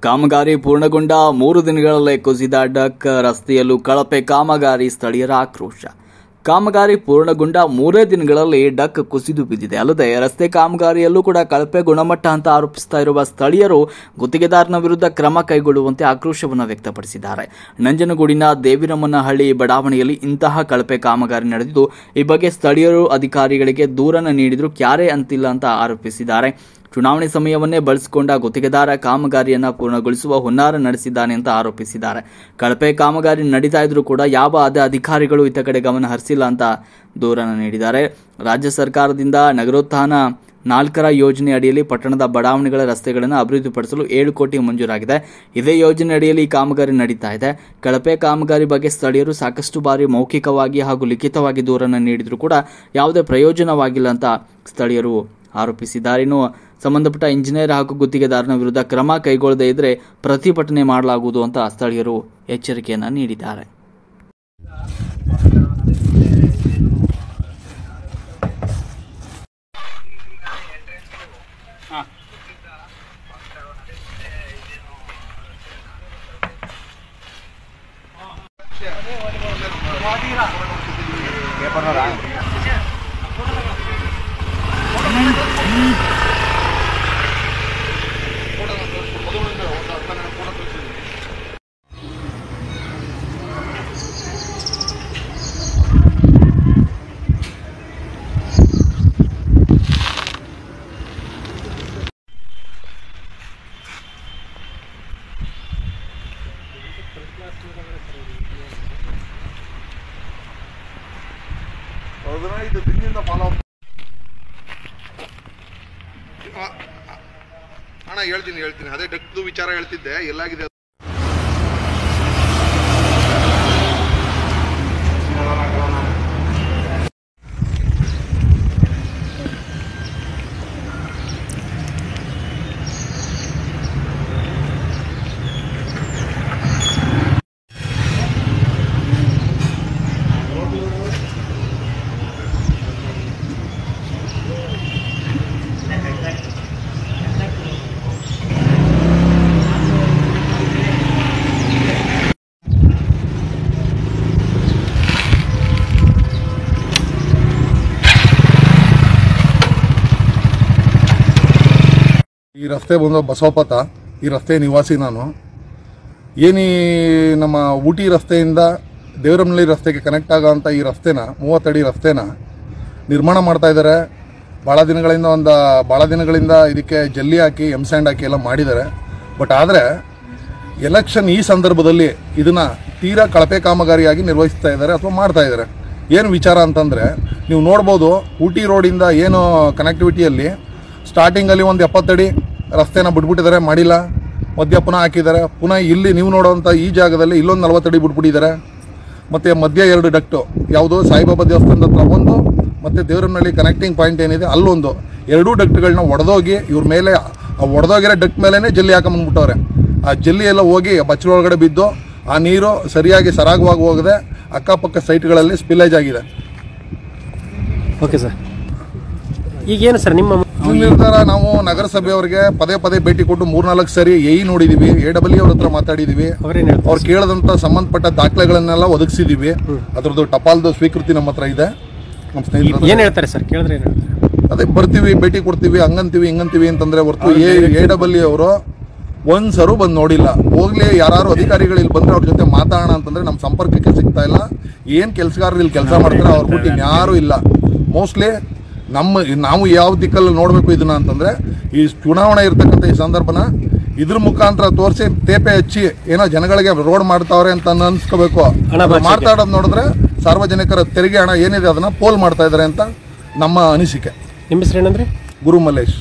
ಕಾಮಗಾರಿ ಪೂರ್ಣಗೊಂಡ 3 ದಿನಗಳಲ್ಲೇ ಕುಸಿದ ಡಕ್ ರಸ್ತೆಯಲ್ಲೂ ಕಳಪೆ ಕಾಮಗಾರಿ, ಸ್ಥಳೀಯರ ಆಕ್ರೋಶ. ಕಾಮಗಾರಿ ಪೂರ್ಣಗೊಂಡ 3 ದಿನಗಳಲ್ಲಿ ಡಕ್ ಕುಸಿದು ಬಿದ್ದಿದೆ. ಅಲ್ಲದೆ ರಸ್ತೆ ಕಾಮಗಾರಿಯಲ್ಲೂ ಕೂಡ ಕಳಪೆ ಗುಣಮಟ್ಟ ಅಂತ ಆರೋಪಿಸ್ತಾ ಇರುವ ಸ್ಥಳೀಯರು ಗುತ್ತಿಗೆದಾರನ ವಿರುದ್ಧ ಕ್ರಮ ಕೈಗೊಳ್ಳುವಂತೆ ಆಕ್ರೋಶವನ್ನು ವ್ಯಕ್ತಪಡಿಸಿದ್ದಾರೆ. ನಂಜನಗೂಡಿನ ದೇವಿರಮ್ಮನಹಳ್ಳಿ ಬಡಾವಣೆಯಲ್ಲಿ ಇಂತಹ ಕಳಪೆ ಕಾಮಗಾರಿ ನಡೆದಿದ್ದು, ಈ ಬಗ್ಗೆ ಸ್ಥಳೀಯರು ಅಧಿಕಾರಿಗಳಿಗೆ ದೂರನ್ನು ನೀಡಿದರೂ ಕ್ಯಾರೆ ಅಂತಿಲ್ಲ ಅಂತ ಆರೋಪಿಸಿದ್ದಾರೆ. ಚುನಾವಣೆ ಸಮಯವನ್ನೇ ಬಳಸಿಕೊಂಡ ಗುತ್ತಿಗೆದಾರ ಕಾಮಗಾರಿಯನ್ನು ಪೂರ್ಣಗೊಳಿಸುವ ಹುನ್ನಾರ ನಡೆಸಿದ್ದಾನೆ ಅಂತ ಆರೋಪಿಸಿದ್ದಾರೆ. ಕಳಪೆ ಕಾಮಗಾರಿ ನಡೀತಾ ಇದ್ರೂ ಕೂಡ ಯಾವ ಅಧಿಕಾರಿಗಳು ಇತ್ತ ಕಡೆ ಗಮನ ಹರಿಸಿಲ್ಲ ಅಂತ ದೂರನ್ನು ನೀಡಿದ್ದಾರೆ. ರಾಜ್ಯ ಸರ್ಕಾರದಿಂದ ನಗರೋತ್ಥಾನ 4ರ ಯೋಜನೆ ಅಡಿಯಲ್ಲಿ ಪಟ್ಟಣದ ಬಡಾವಣೆಗಳ ರಸ್ತೆಗಳನ್ನು ಅಭಿವೃದ್ಧಿಪಡಿಸಲು 7 ಕೋಟಿ ಮಂಜೂರಾಗಿದೆ. ಇದೇ ಯೋಜನೆ ಅಡಿಯಲ್ಲಿ ಕಾಮಗಾರಿ ನಡೀತಾ ಇದೆ. ಕಳಪೆ ಕಾಮಗಾರಿ ಬಗ್ಗೆ ಸ್ಥಳೀಯರು ಸಾಕಷ್ಟು ಬಾರಿ ಮೌಖಿಕವಾಗಿ ಹಾಗೂ ಲಿಖಿತವಾಗಿ ದೂರನ್ನು ನೀಡಿದರೂ ಕೂಡ ಯಾವುದೇ ಪ್ರಯೋಜನವಾಗಿಲ್ಲ ಅಂತ ಸ್ಥಳೀಯರು ಆರೋಪಿಸಿದ್ದಾರೆ. ಇನ್ನು ಸಂಬಂಧಪಟ್ಟ ಇಂಜಿನಿಯರ್ ಹಾಗೂ ಗುತ್ತಿಗೆದಾರನ ವಿರುದ್ಧ ಕ್ರಮ ಕೈಗೊಳ್ಳದೇ ಇದ್ದರೆ ಪ್ರತಿಭಟನೆ ಮಾಡಲಾಗುವುದು ಅಂತ ಸ್ಥಳೀಯರು ಎಚ್ಚರಿಕೆಯನ್ನು ನೀಡಿದ್ದಾರೆ. ಇದು ದಿನದಿಂದ ಫಾಲೋ ಅಣ್ಣ ಹೇಳ್ತೀನಿ ಅದೇ ಡಕ್ದು ವಿಚಾರ ಹೇಳ್ತಿದ್ದೆ. ಎಲ್ಲಾಗಿದೆ ಈ ರಸ್ತೆ ಬಂದು ಬಸವಪಥ. ಈ ರಸ್ತೆ ನಿವಾಸಿ ನಾನು. ಏನಿ ನಮ್ಮ ಊಟಿ ರಸ್ತೆಯಿಂದ ದೇವರಮನಹಳ್ಳಿ ರಸ್ತೆಗೆ ಕನೆಕ್ಟ್ ಆಗೋಂಥ ಈ ರಸ್ತೆನ 30 ಅಡಿ ರಸ್ತೆನ ನಿರ್ಮಾಣ ಮಾಡ್ತಾ ಇದ್ದಾರೆ. ಭಾಳ ದಿನಗಳಿಂದ ಇದಕ್ಕೆ ಜಲ್ಲಿ ಹಾಕಿ ಸ್ಯಾಂಡ್ ಹಾಕಿ ಎಲ್ಲ ಮಾಡಿದ್ದಾರೆ. ಬಟ್ ಆದರೆ ಎಲೆಕ್ಷನ್ ಈ ಸಂದರ್ಭದಲ್ಲಿ ಇದನ್ನು ತೀರಾ ಕಳಪೆ ಕಾಮಗಾರಿಯಾಗಿ ನಿರ್ವಹಿಸ್ತಾ ಇದ್ದಾರೆ ಅಥವಾ ಮಾಡ್ತಾ ಇದ್ದಾರೆ. ಏನು ವಿಚಾರ ಅಂತಂದರೆ, ನೀವು ನೋಡ್ಬೋದು, ಊಟಿ ರೋಡಿಂದ ಏನು ಕನೆಕ್ಟಿವಿಟಿಯಲ್ಲಿ ಸ್ಟಾರ್ಟಿಂಗಲ್ಲಿ ಒಂದು 70 ಅಡಿ ರಸ್ತೆನ ಬಿಟ್ಬಿಟ್ಟಿದ್ದಾರೆ, ಮಾಡಿಲ್ಲ. ಮಧ್ಯ ಪುನಃ ಹಾಕಿದ್ದಾರೆ. ಪುನಃ ಇಲ್ಲಿ ನೀವು ನೋಡೋವಂಥ ಈ ಜಾಗದಲ್ಲಿ ಇಲ್ಲೊಂದು 40 ಅಡಿ ಬಿಟ್ಬಿಟ್ಟಿದ್ದಾರೆ. ಮತ್ತು ಮಧ್ಯ 2 ಡಕ್ಟು, ಯಾವುದು ಸಾಯಿಬಾಬಾ ದೇವಸ್ಥಾನದ ಹತ್ರ ಒಂದು, ಮತ್ತು ದೇವರಮನಹಳ್ಳಿ ಕನೆಕ್ಟಿಂಗ್ ಪಾಯಿಂಟ್ ಏನಿದೆ ಅಲ್ಲೊಂದು, 2 ಡಕ್ಟ್ಗಳನ್ನ ಒಡೆದೋಗಿ ಇವ್ರ ಮೇಲೆ ಒಡೆದೋಗಿರೋ ಡಕ್ಟ್ ಮೇಲೇ ಜಲ್ಲಿ ಹಾಕೊಂಬಂದ್ಬಿಟ್ಟವ್ರೆ. ಆ ಜಲ್ಲಿ ಎಲ್ಲ ಹೋಗಿ ಬಚ್ಚಲ ಒಳಗಡೆ ಬಿದ್ದು ಆ ನೀರು ಸರಿಯಾಗಿ ಸರಾಗವಾಗಿ ಹೋಗದೆ ಅಕ್ಕಪಕ್ಕ ಸೈಟ್ಗಳಲ್ಲಿ ಸ್ಪಿಲ್ಲೇಜ್ ಆಗಿದೆ. ಓಕೆ ಸರ್, ಈಗೇನು ಸರ್ ನಿಮ್ಮ ನಿರ್ಧಾರ? ನಾವು ನಗರಸಭೆಯವರಿಗೆ ಪದೇ ಭೇಟಿ ಕೊಟ್ಟು 3-4 ಸರಿ ನೋಡಿದೀವಿ, AWE ಅವ್ರ ಹತ್ರ ಮಾತಾಡಿದೀವಿ. ಅವ್ರು ಕೇಳದಂತ ಸಂಬಂಧಪಟ್ಟ ದಾಖಲೆಗಳನ್ನೆಲ್ಲ ಒದಗಿಸಿದೀವಿ. ಅದ್ರದ್ದು ಟಪಾಲ್ದು ಸ್ವೀಕೃತಿ ನಮ್ಮ ಹತ್ರ ಇದೆ. ನಮ್ಮ ಸ್ನೇಹಿತರು ಏನ್ ಹೇಳ್ತಾರೆ ಸರ್? ಕೇಳಿದ್ರೆ ಅದೇ ಬರ್ತೀವಿ, ಭೇಟಿ ಕೊಡ್ತೀವಿ, ಹಂಗಂತೀವಿ ಹಿಂಗಂತೀವಿ ಅಂತಂದ್ರೆ ಹೊರತು AWE ಅವರು ಒಂದ್ಸರು ಬಂದು ನೋಡಿಲ್ಲ. ಹೋಗ್ಲಿ, ಯಾರು ಅಧಿಕಾರಿಗಳು ಇಲ್ಲಿ ಬಂದ್ರೆ ಅವ್ರ ಜೊತೆ ಮಾತಾಡೋಣ ಅಂತಂದ್ರೆ ನಮ್ಮ ಸಂಪರ್ಕಕ್ಕೆ ಸಿಗ್ತಾ ಇಲ್ಲ. ಏನ್ ಕೆಲಸಗಾರರು ಇಲ್ಲಿ ಕೆಲಸ ಮಾಡ್ತಾರೆ ಅವ್ರ ಬಿಟ್ಟು ಯಾರು ಇಲ್ಲ. ಮೋಸ್ಟ್ಲಿ ನಾವು ಯಾವ ದಿಕ್ಕಲ್ಲಿ ನೋಡಬೇಕು ಇದನ್ನ ಅಂತಂದ್ರೆ, ಈ ಚುನಾವಣೆ ಇರ್ತಕ್ಕಂಥ ಈ ಸಂದರ್ಭನ ಇದ್ರ ಮುಖಾಂತರ ತೋರಿಸಿ ತೇಪೆ ಹಚ್ಚಿ ಏನೋ ಜನಗಳಿಗೆ ರೋಡ್ ಮಾಡ್ತಾವ್ರೆ ಅಂತ ಅನ್ಸ್ಕೋಬೇಕು. ಮಾತಾಡೋದು ನೋಡಿದ್ರೆ ಸಾರ್ವಜನಿಕರ ತೆರಿಗೆ ಹಣ ಏನಿದೆ ಅದನ್ನ ಪೋಲ್ ಮಾಡ್ತಾ ಇದಾರೆ ಅಂತ ನಮ್ಮ ಅನಿಸಿಕೆ. ನಿಮ್ಮ ಹೆಸರು ಏನಂದ್ರೆ? ಗುರು ಮಲ್ಲೇಶ್.